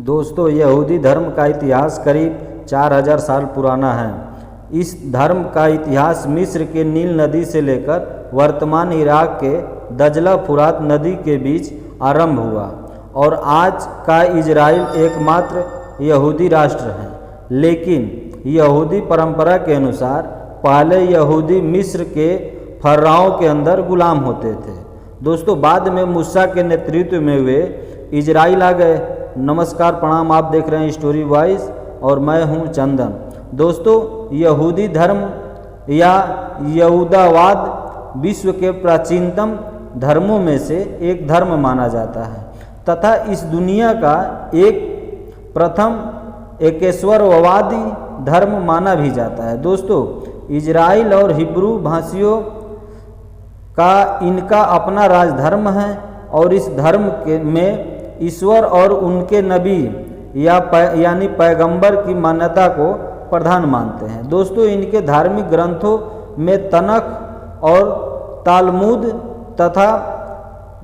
दोस्तों, यहूदी धर्म का इतिहास करीब 4000 साल पुराना है। इस धर्म का इतिहास मिस्र के नील नदी से लेकर वर्तमान इराक के दजला फुरात नदी के बीच आरंभ हुआ और आज का इजराइल एकमात्र यहूदी राष्ट्र है। लेकिन यहूदी परंपरा के अनुसार पहले यहूदी मिस्र के फर्राओं के अंदर गुलाम होते थे। दोस्तों, बाद में मूसा के नेतृत्व में वे इजराइल आ गए। नमस्कार, प्रणाम, आप देख रहे हैं स्टोरी वॉइस और मैं हूं चंदन। दोस्तों, यहूदी धर्म या यहूदावाद विश्व के प्राचीनतम धर्मों में से एक धर्म माना जाता है तथा इस दुनिया का एक प्रथम एकेश्वरवादी धर्म माना भी जाता है। दोस्तों, इजराइल और हिब्रू भाषियों का इनका अपना राजधर्म है और इस धर्म में ईश्वर और उनके नबी यानी पैगंबर की मान्यता को प्रधान मानते हैं। दोस्तों, इनके धार्मिक ग्रंथों में तनख और तालमुद तथा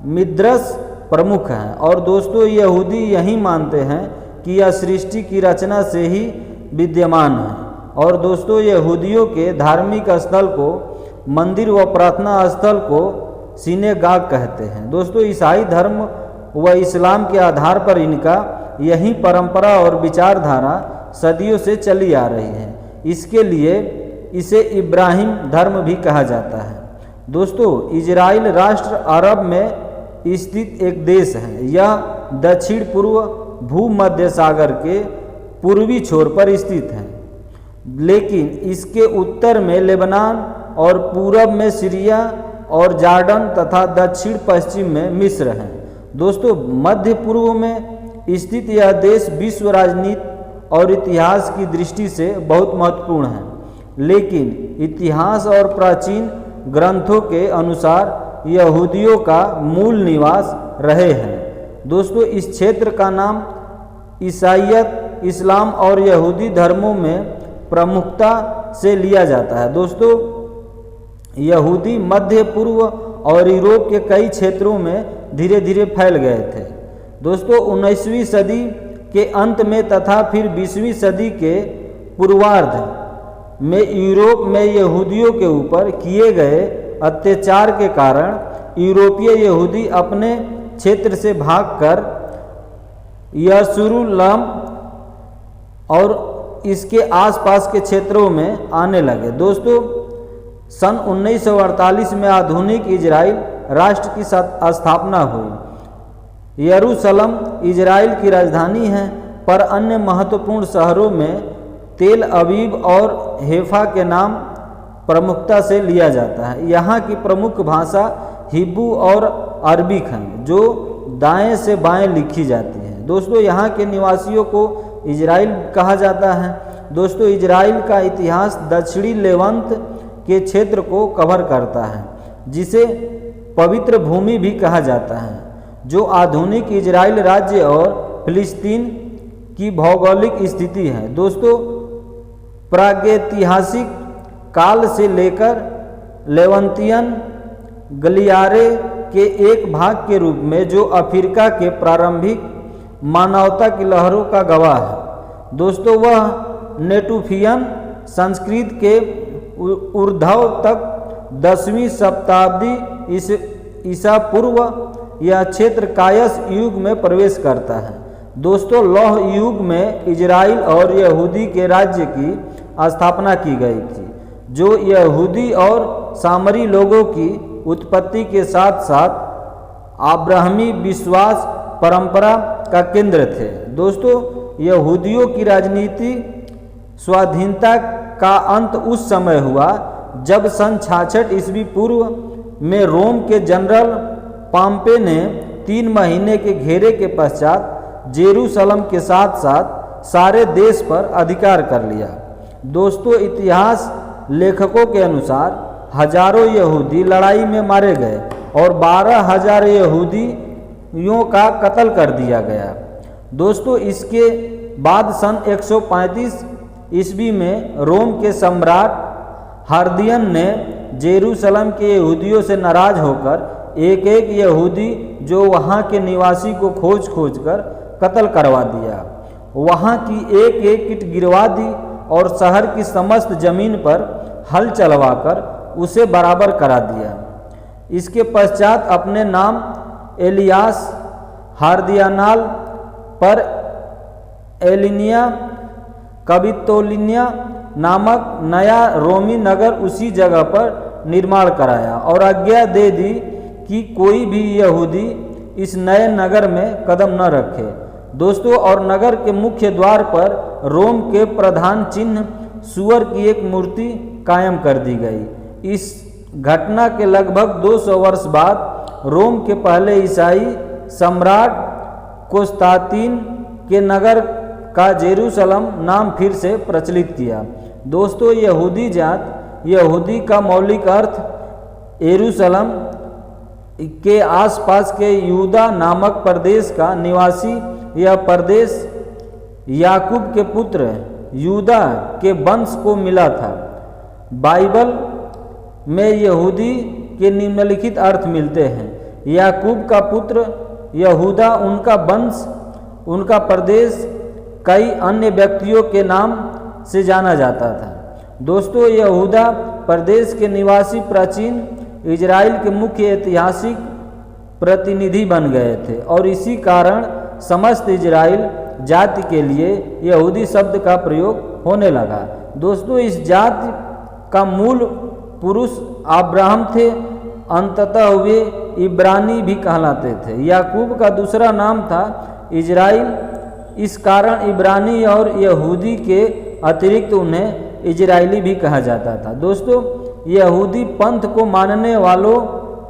मिद्रस प्रमुख हैं। और दोस्तों, यहूदी यही मानते हैं कि यह सृष्टि की रचना से ही विद्यमान है। और दोस्तों, यहूदियों के धार्मिक स्थल को, मंदिर व प्रार्थना स्थल को सिनेगाग कहते हैं। दोस्तों, ईसाई धर्म व इस्लाम के आधार पर इनका यही परंपरा और विचारधारा सदियों से चली आ रही है। इसके लिए इसे इब्राहिम धर्म भी कहा जाता है। दोस्तों, इजराइल राष्ट्र अरब में स्थित एक देश है। यह दक्षिण पूर्व भूमध्य सागर के पूर्वी छोर पर स्थित है, लेकिन इसके उत्तर में लेबनान और पूरब में सीरिया और जॉर्डन तथा दक्षिण पश्चिम में मिस्र है। दोस्तों, मध्य पूर्व में स्थित यह देश विश्व राजनीति और इतिहास की दृष्टि से बहुत महत्वपूर्ण है, लेकिन इतिहास और प्राचीन ग्रंथों के अनुसार यहूदियों का मूल निवास रहे हैं। दोस्तों, इस क्षेत्र का नाम ईसाईयत, इस्लाम और यहूदी धर्मों में प्रमुखता से लिया जाता है। दोस्तों, यहूदी मध्य पूर्व और यूरोप के कई क्षेत्रों में धीरे धीरे फैल गए थे। दोस्तों, 19वीं सदी के अंत में तथा फिर 20वीं सदी के पूर्वार्ध में यूरोप में यहूदियों के ऊपर किए गए अत्याचार के कारण यूरोपीय यहूदी अपने क्षेत्र से भागकर यरूशलेम और इसके आसपास के क्षेत्रों में आने लगे। दोस्तों, सन 1948 में आधुनिक इजराइल राष्ट्र की स्थापना हुई। यरूशलेम इजराइल की राजधानी है, पर अन्य महत्वपूर्ण शहरों में तेल अवीव और हैफा के नाम प्रमुखता से लिया जाता है। यहाँ की प्रमुख भाषा हिब्रू और अरबिक है, जो दाएं से बाएं लिखी जाती है। दोस्तों, यहाँ के निवासियों को इजराइल कहा जाता है। दोस्तों, इजराइल का इतिहास दक्षिणी लेवंत के क्षेत्र को कवर करता है, जिसे पवित्र भूमि भी कहा जाता है, जो आधुनिक इजराइल राज्य और फिलिस्तीन की भौगोलिक स्थिति है। दोस्तों, प्रागैतिहासिक काल से लेकर लेवंतियन गलियारे के एक भाग के रूप में, जो अफ्रीका के प्रारंभिक मानवता की लहरों का गवाह है। दोस्तों, वह नेटुफियन संस्कृत के उद्भव तक 10वीं शताब्दी ईसा पूर्व यह क्षेत्र कायस युग में प्रवेश करता है। दोस्तों, लौह युग में इजराइल और यहूदी के राज्य की स्थापना की गई थी, जो यहूदी और सामरी लोगों की उत्पत्ति के साथ साथ अब्राहमी विश्वास परंपरा का केंद्र थे। दोस्तों, यहूदियों की राजनीति स्वाधीनता का अंत उस समय हुआ जब सन 66 ईस्वी पूर्व में रोम के जनरल पाम्पे ने 3 महीने के घेरे के पश्चात जेरूशलेम के साथ साथ सारे देश पर अधिकार कर लिया। दोस्तों, इतिहास लेखकों के अनुसार हजारों यहूदी लड़ाई में मारे गए और 12,000 यहूदियों का कत्ल कर दिया गया। दोस्तों, इसके बाद सन 135 ईस्वी में रोम के सम्राट हार्दियन ने जेरूशलेम के यहूदियों से नाराज होकर एक यहूदी जो वहाँ के निवासी को खोज कर कत्ल करवा दिया। वहाँ की एक एक ईंट गिरवा दी और शहर की समस्त जमीन पर हल चलवाकर उसे बराबर करा दिया। इसके पश्चात अपने नाम एलियास हार्दियानाल पर एलिनिया कवितोलिनिया नामक नया रोमी नगर उसी जगह पर निर्माण कराया और आज्ञा दे दी कि कोई भी यहूदी इस नए नगर में कदम न रखे। दोस्तों, और नगर के मुख्य द्वार पर रोम के प्रधान चिन्ह सूअर की एक मूर्ति कायम कर दी गई। इस घटना के लगभग 200 वर्ष बाद रोम के पहले ईसाई सम्राट कोस्तांतीन के नगर का जेरूसलम नाम फिर से प्रचलित किया। दोस्तों, यहूदी जात यहूदी का मौलिक अर्थ यरूशलेम के आसपास के यहूदा नामक प्रदेश का निवासी। यह प्रदेश याकूब के पुत्र यूदा के वंश को मिला था। बाइबल में यहूदी के निम्नलिखित अर्थ मिलते हैं। याकूब का पुत्र यहूदा, उनका वंश, उनका प्रदेश कई अन्य व्यक्तियों के नाम से जाना जाता था। दोस्तों, यहूदा प्रदेश के निवासी प्राचीन इजराइल के मुख्य ऐतिहासिक प्रतिनिधि बन गए थे और इसी कारण समस्त इजराइल जाति के लिए यहूदी शब्द का प्रयोग होने लगा। दोस्तों, इस जाति का मूल पुरुष अब्राहम थे, अंततः वे इब्रानी भी कहलाते थे। याकूब का दूसरा नाम था इजराइल, इस कारण इब्रानी और यहूदी के अतिरिक्त उन्हें इजराइली भी कहा जाता था। दोस्तों, यहूदी पंथ को मानने वालों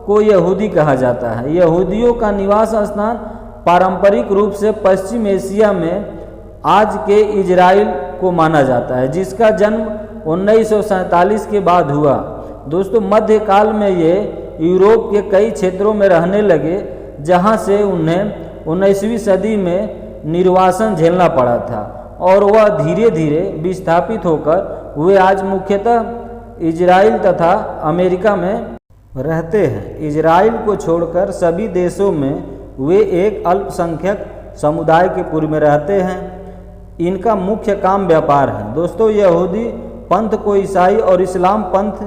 को यहूदी कहा जाता है। यहूदियों का निवास स्थान पारंपरिक रूप से पश्चिम एशिया में आज के इजराइल को माना जाता है, जिसका जन्म 1947 के बाद हुआ। दोस्तों, मध्यकाल में ये यूरोप के कई क्षेत्रों में रहने लगे, जहाँ से उन्हें 19वीं सदी में निर्वासन झेलना पड़ा था और वह धीरे धीरे विस्थापित होकर वे आज मुख्यतः इजराइल तथा अमेरिका में रहते हैं। इजराइल को छोड़कर सभी देशों में वे एक अल्पसंख्यक समुदाय के पूर्व में रहते हैं। इनका मुख्य काम व्यापार है। दोस्तों, यहूदी पंथ को ईसाई और इस्लाम पंथ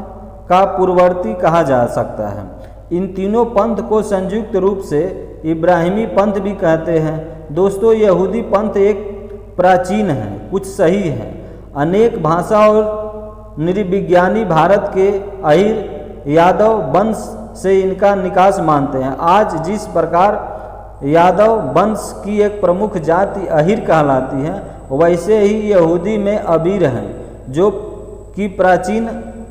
का पूर्ववर्ती कहा जा सकता है। इन तीनों पंथ को संयुक्त रूप से इब्राहिमी पंथ भी कहते हैं। दोस्तों, यहूदी पंथ एक प्राचीन है, कुछ सही है। अनेक भाषा और नृविज्ञानी भारत के अहीर यादव वंश से इनका निकास मानते हैं। आज जिस प्रकार यादव वंश की एक प्रमुख जाति अहीर कहलाती है, वैसे ही यहूदी में अबीर हैं, जो कि प्राचीन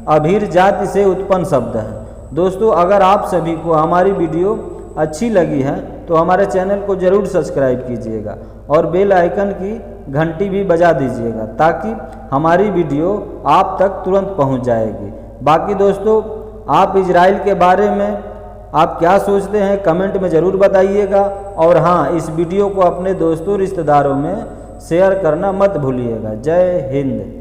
अबीर जाति से उत्पन्न शब्द है। दोस्तों, अगर आप सभी को हमारी वीडियो अच्छी लगी है तो हमारे चैनल को ज़रूर सब्सक्राइब कीजिएगा और बेल आइकन की घंटी भी बजा दीजिएगा, ताकि हमारी वीडियो आप तक तुरंत पहुंच जाएगी। बाकी दोस्तों, आप इजराइल के बारे में आप क्या सोचते हैं कमेंट में ज़रूर बताइएगा। और हाँ, इस वीडियो को अपने दोस्तों रिश्तेदारों में शेयर करना मत भूलिएगा। जय हिंद।